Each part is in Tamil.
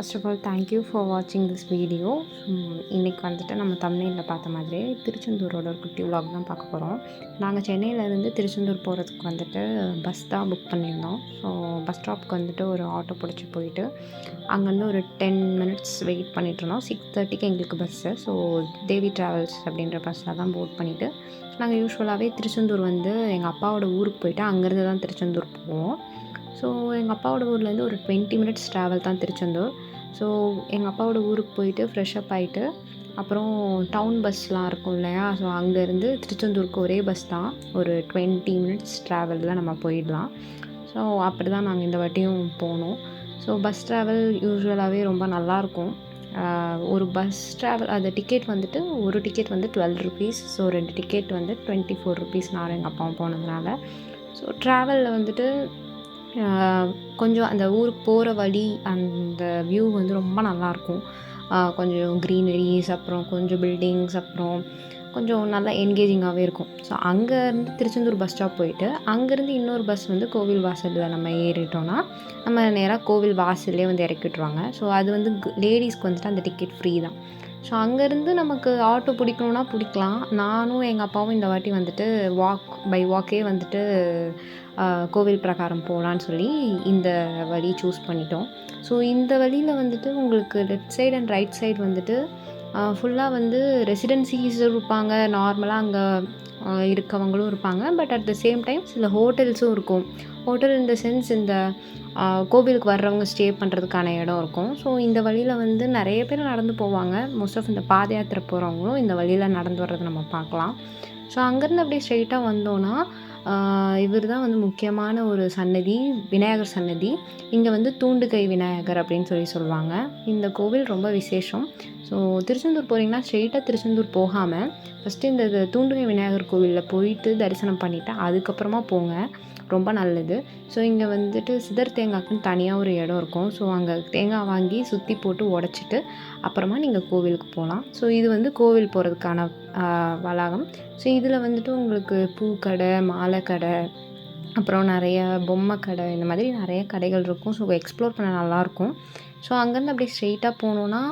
First of all thank you for வாட்சிங் திஸ் வீடியோ. இன்றைக்கி வந்துட்டு நம்ம தமிழ்நாட்டில் பார்த்த மாதிரியே திருச்செந்தூரோட ஒரு குட்டி விலாக் தான் பார்க்க போகிறோம். நாங்கள் சென்னையிலேருந்து திருச்செந்தூர் போகிறதுக்கு வந்துட்டு பஸ் தான் புக் பண்ணியிருந்தோம். ஸோ பஸ் ஸ்டாப்புக்கு வந்துட்டு ஒரு ஆட்டோ பிடிச்சி போயிட்டு அங்கேருந்து ஒரு 10 மினிட்ஸ் வெயிட் பண்ணிகிட்ருந்தோம். 6:30க்கு எங்களுக்கு பஸ்ஸு. ஸோ தேவி ட்ராவல்ஸ் அப்படின்ற பஸ்ஸில் தான் போட் பண்ணிவிட்டு நாங்கள் யூஸ்வலாகவே திருச்செந்தூர் வந்து எங்கள் அப்பாவோட ஊருக்கு போயிட்டு அங்கேருந்து தான் திருச்செந்தூர் போவோம். ஸோ எங்கள் அப்பாவோட ஊர்லேருந்து ஒரு 20 மினிட்ஸ் ட்ராவல் தான் திருச்செந்தூர். ஸோ எங்கள் அப்பாவோட ஊருக்கு போயிட்டு ஃப்ரெஷ்அப் ஆகிட்டு அப்புறம் டவுன் பஸ்லாம் இருக்கும் இல்லையா, ஸோ அங்கேருந்து திருச்செந்தூருக்கு ஒரே பஸ் தான், ஒரு 20 மினிட்ஸ் ட்ராவலில் நம்ம போயிடலாம். ஸோ அப்படி தான் நாங்கள் இந்த வாட்டியும் போனோம். ஸோ பஸ் ட்ராவல் யூஸ்வலாகவே ரொம்ப நல்லாயிருக்கும். ஒரு பஸ் ட்ராவல் அது டிக்கெட் வந்துட்டு ஒரு டிக்கெட் வந்து 12 ருபீஸ். ஸோ 2 டிக்கெட் வந்து 24 ருபீஸ் நான் எங்கள் அப்பாவும் போனதுனால. ஸோ ட்ராவலில் வந்துட்டு கொஞ்சம் அந்த ஊருக்கு போகிற வழி அந்த வியூ வந்து ரொம்ப நல்லாயிருக்கும். கொஞ்சம் க்ரீனரிஸ், அப்புறம் கொஞ்சம் பில்டிங்ஸ், அப்புறம் கொஞ்சம் நல்லா என்கேஜிங்காகவே இருக்கும். ஸோ அங்கேருந்து திருச்செந்தூர் பஸ் ஸ்டாப் போயிட்டு அங்கேருந்து இன்னொரு பஸ் வந்து கோவில் வாசலில் நம்ம ஏறிட்டோன்னா நம்ம நேராக கோவில் வாசல்லே வந்து இறக்கி விட்ருவாங்க. ஸோ அது வந்து லேடிஸ்க்கு வந்துட்டு அந்த டிக்கெட் ஃப்ரீ தான். ஸோ அங்கேருந்து நமக்கு ஆட்டோ பிடிக்கணுன்னா பிடிக்கலாம். நானும் எங்கள் அப்பாவும் இந்த வாட்டி வந்துட்டு வாக்கே வந்துட்டு கோவில் பிரகாரம் போகலான்னு சொல்லி இந்த வழி சூஸ் பண்ணிட்டோம். ஸோ இந்த வழியில் வந்துட்டு உங்களுக்கு left side and right side வந்துட்டு ஃபுல்லாக வந்து ரெசிடென்சிஸும் இருப்பாங்க, நார்மலாக அங்கே இருக்கவங்களும் இருப்பாங்க. But at the same time சில ஹோட்டல்ஸும் இருக்கும். ஹோட்டல் இன் த சென்ஸ் இந்த கோவிலுக்கு வர்றவங்க ஸ்டே பண்ணுறதுக்கான இடம் இருக்கும். ஸோ இந்த வழியில் வந்து நிறைய பேர் நடந்து போவாங்க. மோஸ்ட் ஆஃப் இந்த பாத யாத்திரை போகிறவங்களும் இந்த வழியில் நடந்து வர்றதை நம்ம பார்க்கலாம். ஸோ அங்கேருந்து அப்படியே ஸ்ட்ரெயிட்டாக வந்தோன்னா இவர் தான் வந்து முக்கியமான ஒரு சன்னதி, விநாயகர் சன்னதி. இங்கே வந்து தூண்டுகை விநாயகர் அப்படின்னு சொல்லுவாங்க. இந்த கோவில் ரொம்ப விசேஷம். ஸோ திருச்செந்தூர் போகிறீங்கன்னா ஸ்ட்ரெயிட்டாக திருச்செந்தூர் போகாமல் ஃபஸ்ட்டு இந்த தூண்டுகை விநாயகர் கோவிலில் போயிட்டு தரிசனம் பண்ணிவிட்டு அதுக்கப்புறமா போங்க, ரொம்ப நல்லது. ஸோ இங்கே வந்துட்டு சிதர் தேங்காய்க்குன்னு தனியாக ஒரு இடம் இருக்கும். ஸோ அங்கே தேங்காய் வாங்கி சுற்றி போட்டு உடச்சிட்டு அப்புறமா நீங்கள் கோவிலுக்கு போகலாம். ஸோ இது வந்து கோவில் போகிறதுக்கான வளாகம். ஸோ இதில் வந்துட்டு உங்களுக்கு பூக்கடை, மாலை கடை, அப்புறம் நிறைய பொம்மை கடை, இந்த மாதிரி நிறைய கடைகள் இருக்கும். ஸோ எக்ஸ்ப்ளோர் பண்ண நல்லாயிருக்கும். ஸோ அங்கேருந்து அப்படியே ஸ்ட்ரெயிட்டாக போனோன்னா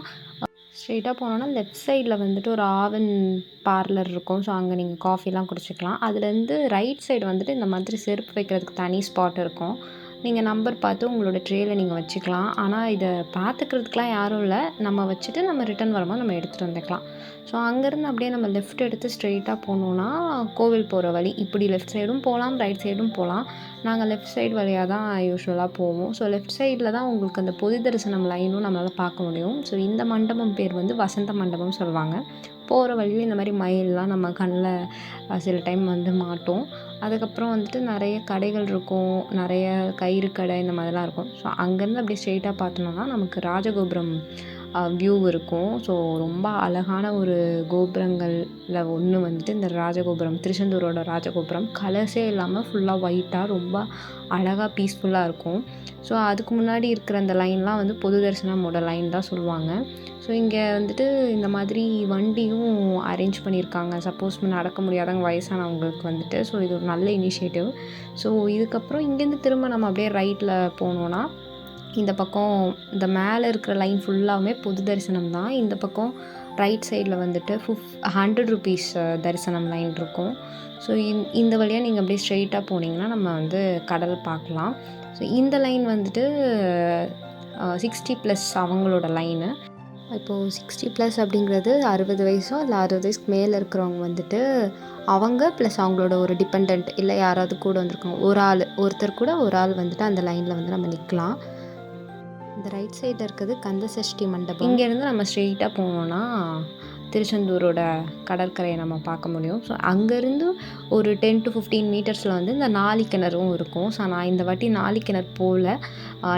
லெஃப்ட் சைடில் வந்துட்டு ஒரு ஆவன் பார்லர் இருக்கும். ஸோ அங்கே நீங்கள் காஃபிலாம் குடிச்சிக்கலாம். அதுலேருந்து ரைட் சைடு வந்துட்டு இந்த மாதிரி செருப்பு வைக்கிறதுக்கு தனி ஸ்பாட் இருக்கும். நீங்கள் நம்பர் பார்த்து உங்களோட ட்ரேயில் நீங்கள் வச்சுக்கலாம். ஆனால் இதை பார்த்துக்கிறதுக்கெலாம் யாரும் இல்லை, நம்ம வச்சுட்டு நம்ம ரிட்டன் வரும்போது நம்ம எடுத்துகிட்டு வந்துக்கலாம். ஸோ அங்கேருந்து அப்படியே நம்ம லெஃப்ட் எடுத்து ஸ்ட்ரெயிட்டாக போனோன்னா கோவில் போகிற வழி இப்படி லெஃப்ட் சைடும் போகலாம், ரைட் சைடும் போகலாம். நாங்கள் லெஃப்ட் சைடு வழியாக தான் யூஸ்வலாக போவோம். ஸோ லெஃப்ட் சைடில் தான் உங்களுக்கு அந்த பொது தரிசனம் லைனும் நம்மளால் பார்க்க முடியும். ஸோ இந்த மண்டபம் பேர் வந்து வசந்த மண்டபம் சொல்லுவாங்க. போகிற வழியில் இந்த மாதிரி மயிலெலாம் நம்ம கண்ணில் சில டைம் வந்து மாட்டோம். அதுக்கப்புறம் வந்துட்டு நிறைய கடைகள் இருக்கும், நிறைய கயிறு கடை இந்த மாதிரிலாம் இருக்கும். ஸோ அங்கேருந்து அப்படியே ஸ்ட்ரெயிட்டாக பார்த்தோம்னா நமக்கு ராஜகோபுரம் வியூ இருக்கும். ஸோ ரொம்ப அழகான ஒரு கோபுரங்களில் ஒன்று வந்துட்டு இந்த ராஜகோபுரம், திருச்செந்தூரோட ராஜகோபுரம். கலர்ஸே இல்லாமல் ஃபுல்லாக ஒயிட்டாக ரொம்ப அழகாக பீஸ்ஃபுல்லாக இருக்கும். ஸோ அதுக்கு முன்னாடி இருக்கிற அந்த லைன்லாம் வந்து பொது தரிசனமோட லைன் தான் சொல்லுவாங்க. ஸோ இங்கே வந்துட்டு இந்த மாதிரி வண்டியும் அரேஞ்ச் பண்ணியிருக்காங்க. சப்போஸ் நடக்க முடியாதவங்க, வயசானவங்களுக்கு வந்துட்டு. ஸோ இது ஒரு நல்ல இனிஷியேட்டிவ். ஸோ இதுக்கப்புறம் இங்கேருந்து திரும்ப நம்ம அப்படியே ரைட்டில் போனோன்னா இந்த பக்கம் இந்த மேலே இருக்கிற லைன் ஃபுல்லாகவே பொது தரிசனம் தான். இந்த பக்கம் ரைட் சைடில் வந்துட்டு 100 ருபீஸ் தரிசனம் லைன் இருக்கும். ஸோ இந்த வழியாக நீங்கள் அப்படியே ஸ்ட்ரெயிட்டாக போனீங்கன்னா நம்ம வந்து கடல் பார்க்கலாம். ஸோ இந்த லைன் வந்துட்டு 60+ அவங்களோட லைனு. இப்போது 60+ அப்படிங்கிறது 60 வயசோ இல்லை 60 வயசுக்கு மேலே இருக்கிறவங்க வந்துட்டு அவங்க ப்ளஸ் அவங்களோட ஒரு டிபெண்ட் இல்லை யாராவது கூட வந்திருக்காங்க, ஒருத்தர் கூட ஒரு ஆள் வந்துட்டு அந்த லைனில் வந்து நம்ம நிற்கலாம். இந்த ரைட் சைடில் இருக்கிறது கந்தசஷ்டி மண்டபம். இங்கேருந்து நம்ம ஸ்ட்ரெயிட்டாக போனோன்னா திருச்செந்தூரோட கடற்கரையை நம்ம பார்க்க முடியும். ஸோ அங்கேருந்து ஒரு 10 to 15 மீட்டர்ஸில் வந்து இந்த நாளிக்கிணறும் இருக்கும். ஸோ நான் இந்த வாட்டி நாளிக்கிணறு போகல,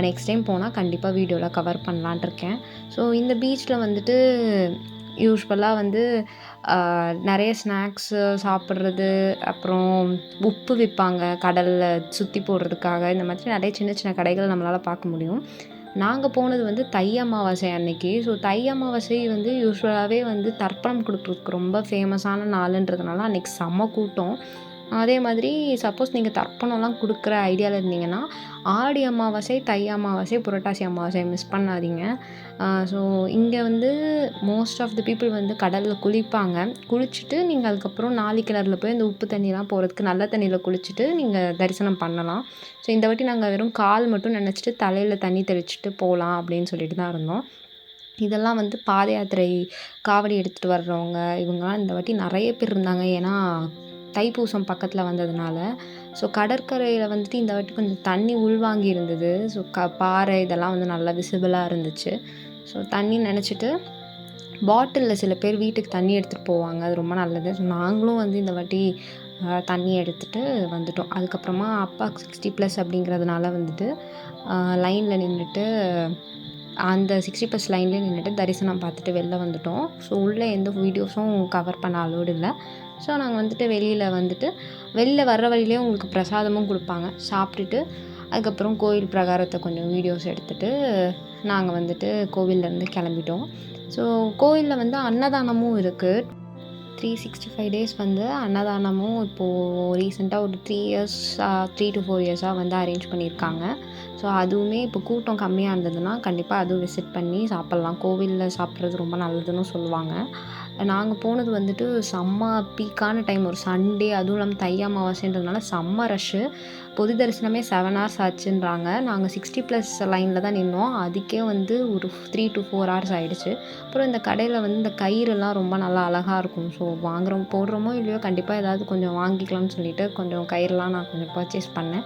நெக்ஸ்ட் டைம் போனால் கண்டிப்பாக வீடியோவில் கவர் பண்ணலான் இருக்கேன். ஸோ இந்த பீச்சில் வந்துட்டு யூஸ்வலாக வந்து நிறைய ஸ்நாக்ஸு சாப்பிட்றது, அப்புறம் உப்பு விற்பாங்க கடலில் சுற்றி போடுறதுக்காக. இந்த மாதிரி நிறைய சின்ன சின்ன கடைகள் நம்மளால் பார்க்க முடியும். நாங்கள் போனது வந்து தை அமாவாசை அன்னைக்கு. ஸோ தை அமாவாசை வந்து யூஸ்வலாகவே வந்து தர்ப்பணம் கொடுக்குறதுக்கு ரொம்ப ஃபேமஸான நாளுன்றதுனால அன்றைக்கி செம்ம கூட்டம். அதே மாதிரி சப்போஸ் நீங்கள் தர்ப்பணம்லாம் கொடுக்குற ஐடியாவில் இருந்தீங்கன்னா ஆடி அமாவாசை, தை அமாவாசை, புரட்டாசி அமாவாசை மிஸ் பண்ணாதீங்க. ஸோ இங்கே வந்து மோஸ்ட் ஆஃப் த பீப்புள் வந்து கடலில் குளிப்பாங்க. குளிச்சுட்டு நீங்கள் அதுக்கப்புறம் நாழிக்கிணறுல போய் அந்த உப்பு தண்ணிலாம் போகிறதுக்கு நல்ல தண்ணியில் குளிச்சுட்டு நீங்கள் தரிசனம் பண்ணலாம். ஸோ இந்த வாட்டி நாங்கள் வெறும் கால் மட்டும் நினச்சிட்டு தலையில் தண்ணி தெளிச்சுட்டு போகலாம் அப்படின்னு சொல்லிட்டு தான் இருந்தோம். இதெல்லாம் வந்து பாத யாத்திரை காவடி எடுத்துகிட்டு வர்றவங்க இவங்கலாம் இந்த வாட்டி நிறைய பேர் இருந்தாங்க. ஏன்னா தைப்பூசம் பக்கத்தில் வந்ததுனால. ஸோ கடற்கரையில் வந்துட்டு இந்த வாட்டி கொஞ்சம் தண்ணி உள்வாங்கி இருந்தது. ஸோ பாறை இதெல்லாம் வந்து நல்லா விசிபிளாக இருந்துச்சு. ஸோ தண்ணி நினச்சிட்டு பாட்டிலில் சில பேர் வீட்டுக்கு தண்ணி எடுத்துகிட்டு போவாங்க. அது ரொம்ப நல்லது. ஸோ நாங்களும் வந்து இந்த வாட்டி தண்ணி எடுத்துகிட்டு வந்துட்டோம். அதுக்கப்புறமா அப்பாவுக்கு 60+ அப்படிங்கிறதுனால வந்துட்டு லைனில் நின்றுட்டு அந்த 60+ லைன்லேயே நின்றுட்டு தரிசனம் பார்த்துட்டு வெளில வந்துட்டோம். ஸோ உள்ளே எந்த வீடியோஸும் கவர் பண்ண அலோடு இல்லை. ஸோ நாங்கள் வந்துட்டு வெளியில் வர்ற வழியிலே உங்களுக்கு பிரசாதமும் கொடுப்பாங்க. சாப்பிட்டுட்டு அதுக்கப்புறம் கோயில் பிரகாரத்தை கொஞ்சம் வீடியோஸ் எடுத்துகிட்டு நாங்கள் வந்துட்டு கோவில்லேருந்து கிளம்பிட்டோம். ஸோ கோவிலில் வந்து அன்னதானமும் இருக்குது. 365 டேஸ் வந்து அன்னதானமும் இப்போது ரீசெண்டாக ஒரு 3 to 4 இயர்ஸாக வந்து அரேஞ்ச் பண்ணியிருக்காங்க. ஸோ அதுவுமே இப்போ கூட்டம் கம்மியாக இருந்ததுன்னா கண்டிப்பாக அதுவும் விசிட் பண்ணி சாப்பிட்லாம். கோவிலில் சாப்பிட்றது ரொம்ப நல்லதுன்னு சொல்லுவாங்க. நாங்கள் போனது வந்துட்டு செம்ம பீக்கான டைம், ஒரு சண்டே, அதுவும் இல்லாமல் தை அமாவாசைன்றதுனால செம்ம ரஷ்ஷு. பொது தரிசனமே 7 hours ஆச்சுன்றாங்க. நாங்கள் 60+ லைனில் தான் நின்னோம். அதுக்கே வந்து ஒரு 3 to 4 hours ஆகிடுச்சு. அப்புறம் இந்த கடையில் வந்து இந்த கயிறுலாம் ரொம்ப நல்லா அழகாக இருக்கும். ஸோ போடுறோமோ இல்லையோ கண்டிப்பாக ஏதாவது கொஞ்சம் வாங்கிக்கலாம்னு சொல்லிட்டு கொஞ்சம் கயிறுலாம் நான் கொஞ்சம் பர்ச்சேஸ் பண்ணேன்.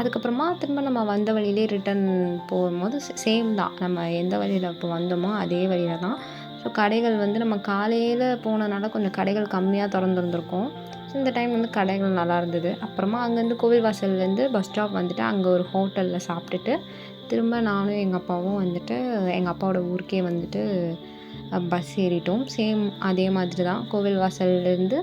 அதுக்கப்புறமா திரும்ப நம்ம வந்த வழியிலே ரிட்டன் போகும்போது சேம் தான். நம்ம எந்த வழியில் இப்போ வந்தோமோ அதே வழியில் தான். ஸோ கடைகள் வந்து நம்ம காலையில் போனதுனால கொஞ்சம் கடைகள் கம்மியாக திறந்துருந்துருக்கும். ஸோ இந்த டைம் வந்து கடைகள் நல்லா இருந்தது. அப்புறமா அங்கேருந்து கோவில் வாசல்லேருந்து பஸ் ஸ்டாப் வந்துட்டு அங்கே ஒரு ஹோட்டலில் சாப்பிட்டுட்டு திரும்ப நானும் எங்கள் அப்பாவும் வந்துட்டு எங்கள் அப்பாவோட ஊருக்கே வந்துட்டு பஸ் ஏறிட்டோம். சேம் அதே மாதிரி தான். கோவில் வாசல்லேருந்து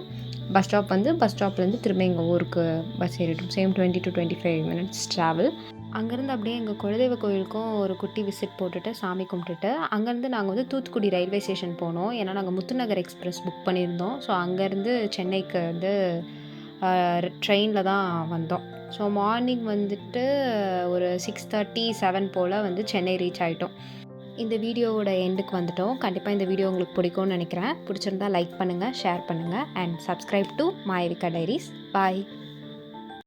பஸ் ஸ்டாப் வந்து பஸ் ஸ்டாப்லேருந்து திரும்ப எங்கள் ஊருக்கு பஸ் ஏறிட்டோம். Same 20 to 25 minutes travel. அங்கேருந்து அப்படியே எங்கள் குலதெய்வ கோயிலுக்கும் ஒரு குட்டி விசிட் போட்டுட்டு சாமி கும்பிட்டுட்டு அங்கேருந்து நாங்கள் வந்து தூத்துக்குடி ரயில்வே ஸ்டேஷன் போனோம். ஏன்னா நாங்கள் முத்துநகர் எக்ஸ்பிரஸ் புக் பண்ணியிருந்தோம். ஸோ அங்கேருந்து சென்னைக்கு வந்து ட்ரெயினில் தான் வந்தோம். ஸோ மார்னிங் வந்துட்டு ஒரு 6:30, 7 போல் வந்து சென்னை ரீச் ஆகிட்டோம். இந்த வீடியோவோட எண்டுக்கு வந்துட்டோம். கண்டிப்பாக இந்த வீடியோ உங்களுக்கு பிடிக்கும்னு நினைக்கிறேன். பிடிச்சிருந்தா லைக் பண்ணுங்கள், ஷேர் பண்ணுங்கள் and subscribe to Mayavika diaries. Bye.